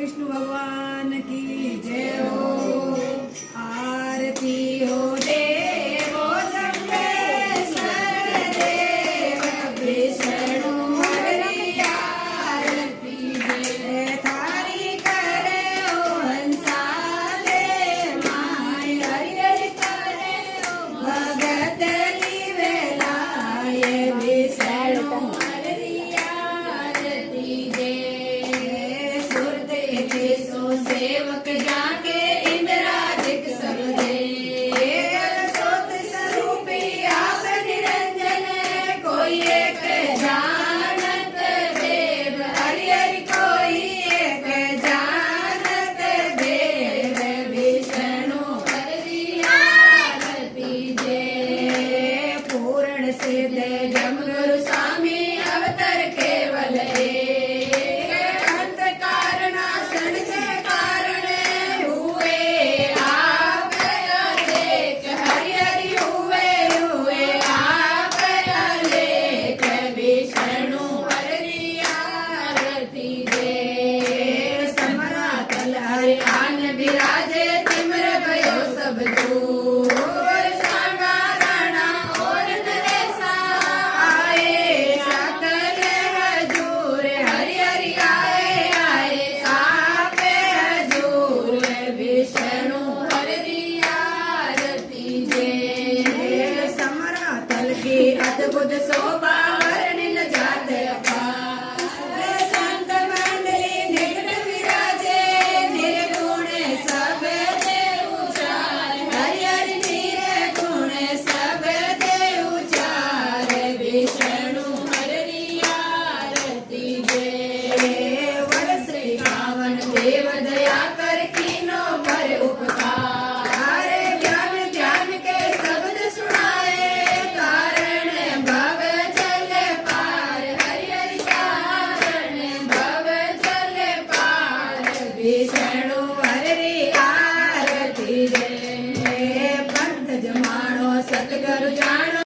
विष्णु भगवान की जय हो। आरती हो देवो जम्बेश्वर देव विष्णु हरि आरती जय थारी करे ओ हंसाले माय हरि हरि करे ओ भगत लिवेलाए विष्णु हरि आरती जय सुरते सो सेवक जा